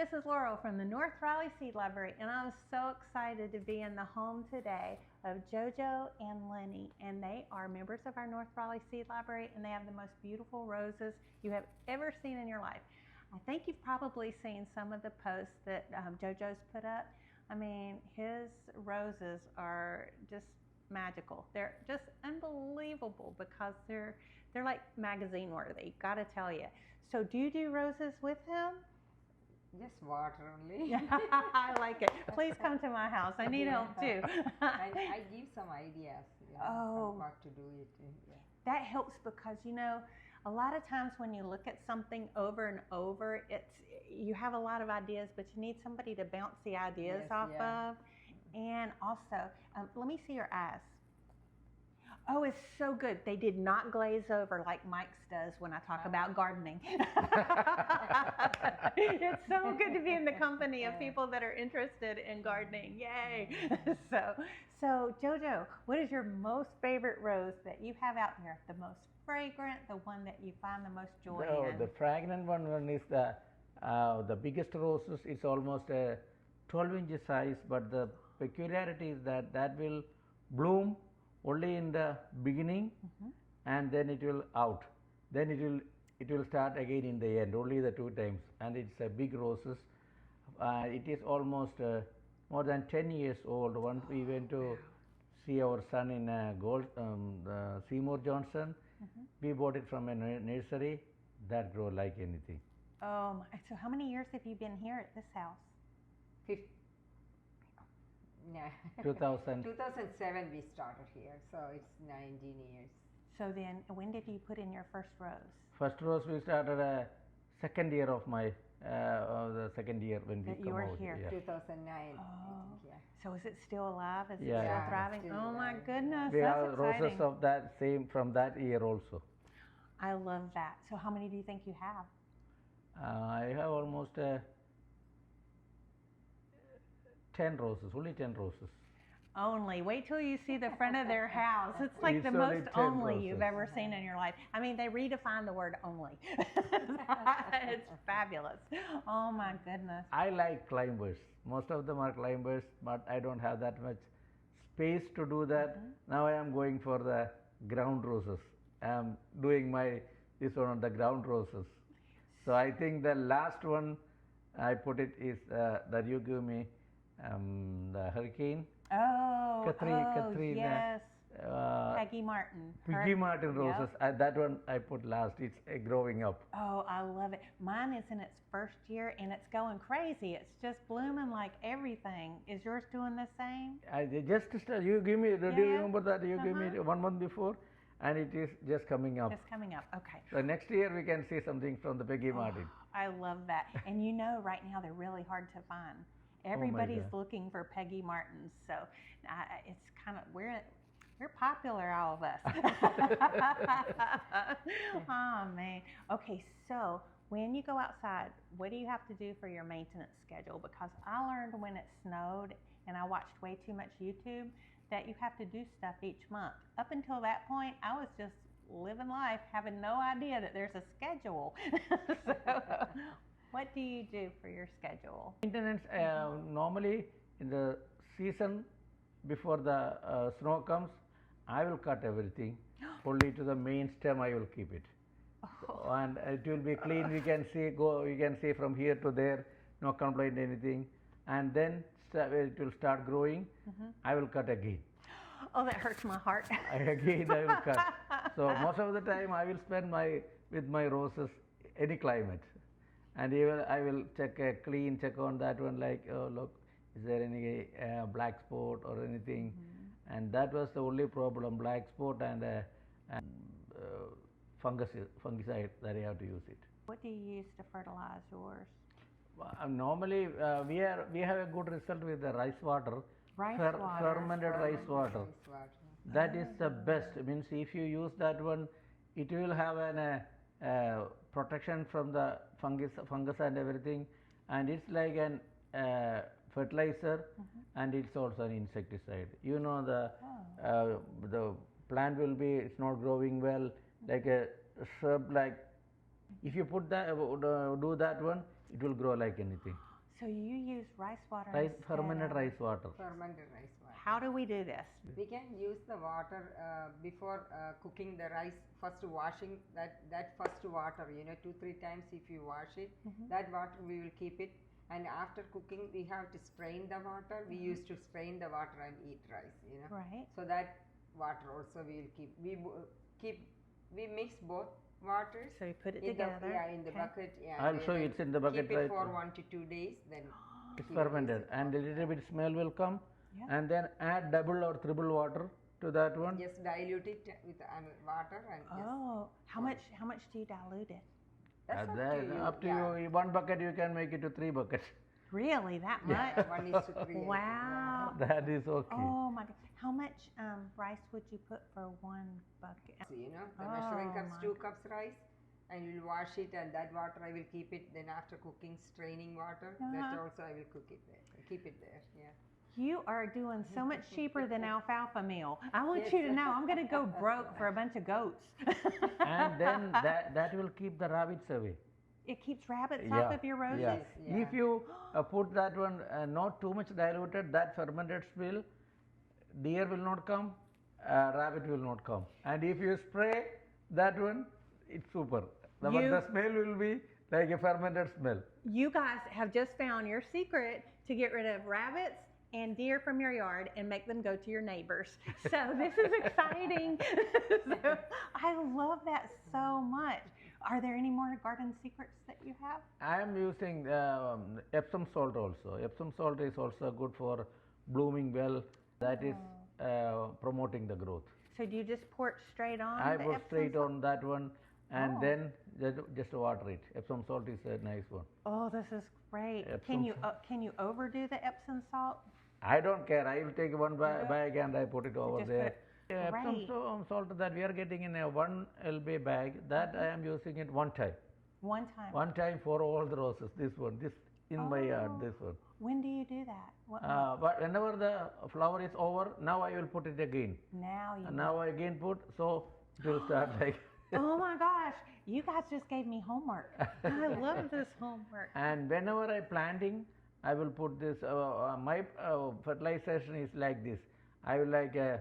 this is Laurel from the North Raleigh Seed Library, and I'm so excited to be in the home today of JoJo and Lenny, and they are members of our North Raleigh Seed Library, and they have the most beautiful roses you have ever seen in your life. I think you've probably seen some of the posts that JoJo's put up. I mean, his roses are just magical. They're just unbelievable because they're like magazine worthy, gotta tell you. So do you do roses with him? Just water only. I like it. Please come to my house. I need help too. I give some ideas, what to do it. Yeah. That helps because, you know, a lot of times when you look at something over and over, you have a lot of ideas, but you need somebody to bounce the ideas off of. And also, let me see your eyes. Oh, it's so good. They did not glaze over like Mike's does when I talk about gardening. It's so good to be in the company of people that are interested in gardening. Yay. So JoJo, what is your most favorite rose that you have out there? The most fragrant, the one that you find the most joy in? The fragrant one is the biggest roses. It's almost a 12 inch size, but the peculiarity is that will bloom only in the beginning, and then it will out. Then it will start again in the end, only the 2 times, and it's a big roses. It is almost more than 10 years old. Once we went to see our son in Seymour Johnson, we bought it from a nursery that grow like anything. Oh, so how many years have you been here at this house? 2007 we started here, so it's 19 years. So then, when did you put in your first rose? First rose we started second year of my the second year when we come out here. Yeah. 2009. Oh. So is it still alive? Is it Yeah. still thriving? Still Oh my alive. goodness, We that's have exciting. roses of that same from that year also. I love that. So how many do you think you have? I have almost 10 roses, only 10 roses. Only. Wait till you see the front of their house. It's like It's the only most 10 only you've roses. ever seen in your life. I mean, they redefine the word only. It's fabulous. Oh my goodness. I like climbers. Most of them are climbers, but I don't have that much space to do that. Now I am going for the ground roses. I am doing this one on the ground roses. So I think the last one I put it is that you give me the hurricane. Oh, Katrina, yes. Peggy Martin. Peggy Martin roses. Yep. That one I put last. It's growing up. Oh, I love it. Mine is in its first year and it's going crazy. It's just blooming like everything. Is yours doing the same? You give me. Do you Yeah. remember that you give me 1 month before, and it is just coming up. It's coming up. Okay. So next year we can see something from the Peggy Martin. I love that. And you know, right now they're really hard to find. Everybody's God. looking for Peggy Martins, so it's kind of we're popular, all of us. Oh man. Okay, so when you go outside, what do you have to do for your maintenance schedule? Because I learned when it snowed and I watched way too much YouTube that you have to do stuff each month. Up until that point, I was just living life, having no idea that there's a schedule. So, what do you do for your schedule? Maintenance normally in the season before the snow comes, I will cut everything. Only to the main stem I will keep it. And it will be clean. We can see from here to there, no complaint anything. And then it will start growing. I will cut again. Oh, that hurts my heart. Again I will cut. So most of the time I will spend with my roses any climate. And I will check on that one, like, oh look, is there any black spot or anything? And that was the only problem, black spot and fungicide that I have to use it. What do you use to fertilize yours? Normally we have a good result with the rice water. Fermented rice water. That is the best. Means if you use that one, it will have an protection from the fungus and everything, and it's like an fertilizer, and it's also an insecticide. You know, the plant will be, it's not growing well, like a shrub. Like if you put that do that one, it will grow like anything. So you use rice water Rice, instead fermented of- rice water. Fermented rice water. How do we do this? We can use the water before cooking the rice. First washing that first water, 2-3 times if you wash it, that water we will keep it. And after cooking, we have to strain the water. We used to strain the water and eat rice, Right. So that water also we will keep. We mix both waters. So you put it in together. in the okay. bucket. Yeah. I'll show you, it's in the bucket Keep it right for now. 1 to 2 days, then It's keep it fermented, and a little bit smell will come, Yeah. and then add double or triple water to that one. Just dilute it with water and just. Oh, how much do you dilute it? That's up That- to you. up to yeah. you. One bucket you can make it to 3 buckets. Really, that much? Yeah, 1:3. Wow. That is okay. Oh my God. How much rice would you put for 1 bucket? So, the measuring Oh, cups, my 2 cups rice, and you'll wash it, and that water I will keep it. Then after cooking, straining water, that Uh-huh. also I will cook it there. Keep it there. Yeah. You are doing so much cheaper than alfalfa meal. I want Yes. you to know I'm going to go broke for a bunch of goats. And then that will keep the rabbits away. It keeps rabbits off of your roses? Yeah. Yeah. If you put that one not too much diluted, that fermented spill, deer will not come, rabbit will not come. And if you spray that one, it's super. But the smell will be like a fermented smell. You guys have just found your secret to get rid of rabbits and deer from your yard and make them go to your neighbors. So this is exciting. So, I love that so much. Are there any more garden secrets that you have? I am using Epsom salt also. Epsom salt is also good for blooming well. That is promoting the growth. So do you just pour it straight on? I the put Epsom straight salt? on that one, and Oh. then just water it. Epsom salt is a nice one. Oh, this is great. Epsom Can you overdo the Epsom salt? I don't care. I will take one bag and I put it over just there. put Epsom Great. salt that we are getting in a 1 lb bag, that I am using it one time. One time. One time for all the roses. This in my yard. This one. When do you do that? What But whenever the flower is over, now I will put it again. now you Now I again put, so it will start like. Oh my gosh, you guys just gave me homework. I love this homework. And whenever I planting, I will put this. My fertilization is like this. I will like a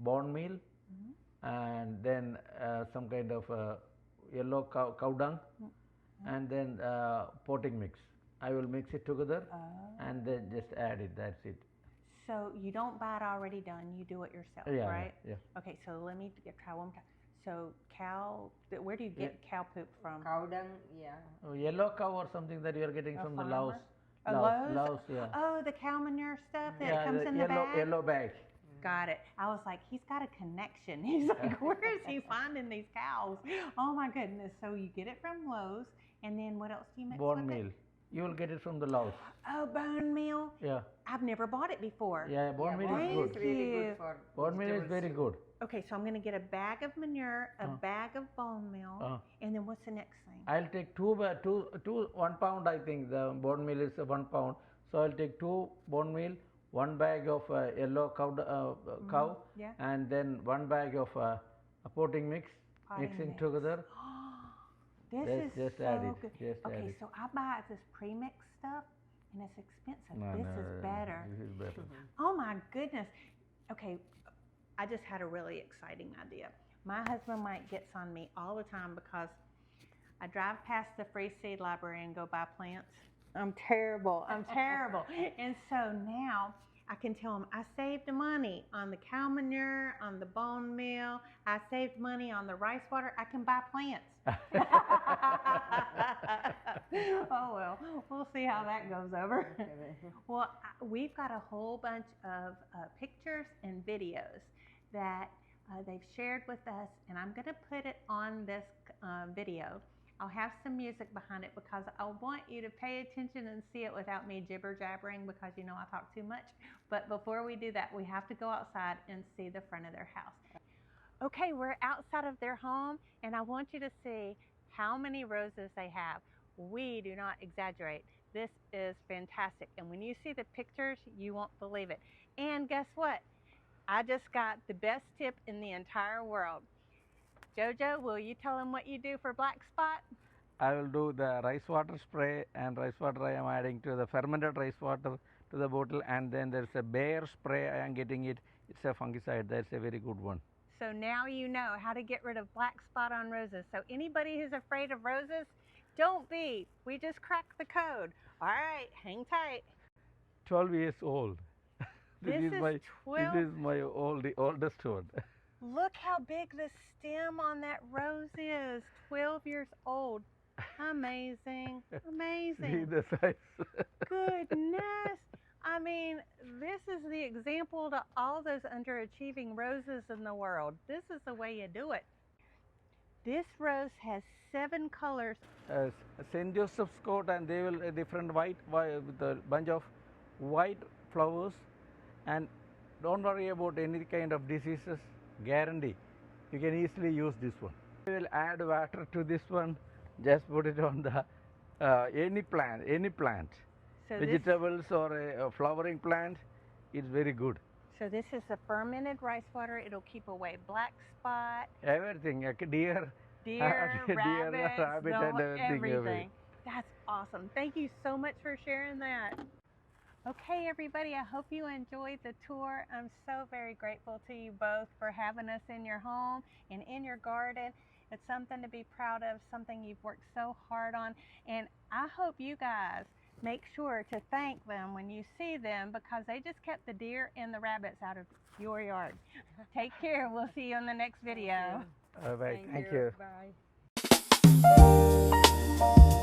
bone meal, and then some kind of yellow cow dung, and then potting mix. I will mix it together and then just add it. That's it. So you don't buy it already done, you do it yourself, Yeah, right? yeah. Okay, so let me try one more time. So where do you get cow poop from? Cow dung, yeah. Yellow cow or something that you are getting A from the farmer? Laos. A Lowe's? Laos, yeah. Oh, the cow manure stuff that Yeah, comes the in the bag? yellow bag. Got it. I was like, he's got a connection. He's like, where is he finding these cows? Oh my goodness. So you get it from Lowe's, and then what else do you mix Bone with meal. it? You will get it from the Laos. Oh, bone meal. Yeah. I've never bought it before. Yeah, bone meal bone is meal good. is really you. good for Bone meal is vegetables very too. good. Okay, so I'm going to get a bag of manure, a bag of bone meal, and then what's the next thing? I'll take 1 pound, I think. The bone meal is 1 pound. So I'll take 2 bone meal, 1 bag of yellow cow, Yeah. and then 1 bag of a potting mix, Potting mixing mix. together. This Just- is just so add it. good. Just add Okay, it. so I buy this pre-mixed stuff, and it's expensive. No, this no, is better. This is better. Oh my goodness. Okay, I just had a really exciting idea. My husband Mike gets on me all the time because I drive past the free seed library and go buy plants. I'm terrible. I'm terrible. And so now I can tell him I saved money on the cow manure, on the bone meal. I saved money on the rice water. I can buy plants. Oh well, we'll see how that goes over. Well, we've got a whole bunch of pictures and videos that they've shared with us, and I'm going to put it on this video. I'll have some music behind it because I want you to pay attention and see it without me jibber jabbering because you know I talk too much. But before we do that, we have to go outside and see the front of their house. Okay, we're outside of their home, and I want you to see how many roses they have. We do not exaggerate. This is fantastic. And when you see the pictures, you won't believe it. And guess what? I just got the best tip in the entire world. Jojo, will you tell them what you do for black spot? I will do the rice water spray, and rice water I am adding to the fermented rice water to the bottle, and then there's a bear spray I am getting it. It's a fungicide. That's a very good one. So now you know how to get rid of black spot on roses. So anybody who's afraid of roses, don't be. We just cracked the code. All right, hang tight. 12 years old. This is 12. This is my oldest one. Look how big the stem on that rose is. 12 years old. Amazing. See Amazing. the size. Goodness. I mean, this is the example to all those underachieving roses in the world. This is the way you do it. This rose has 7 colors. St. Joseph's coat, and they will different white with a bunch of white flowers, and don't worry about any kind of diseases. Guarantee you can easily use this one. We will add water to this one. Just put it on the any plant, So vegetables or a flowering plant. It's very good. So this is the fermented rice water. It'll keep away black spot, Everything, like deer, deer, rabbits, rabbit, and everything away. That's awesome. Thank you so much for sharing that. Okay, everybody, I hope you enjoyed the tour. I'm so very grateful to you both for having us in your home and in your garden. It's something to be proud of, something you've worked so hard on. And I hope you guys make sure to thank them when you see them, because they just kept the deer and the rabbits out of your yard. Take care. We'll see you in the next video. All right, thank you. Bye.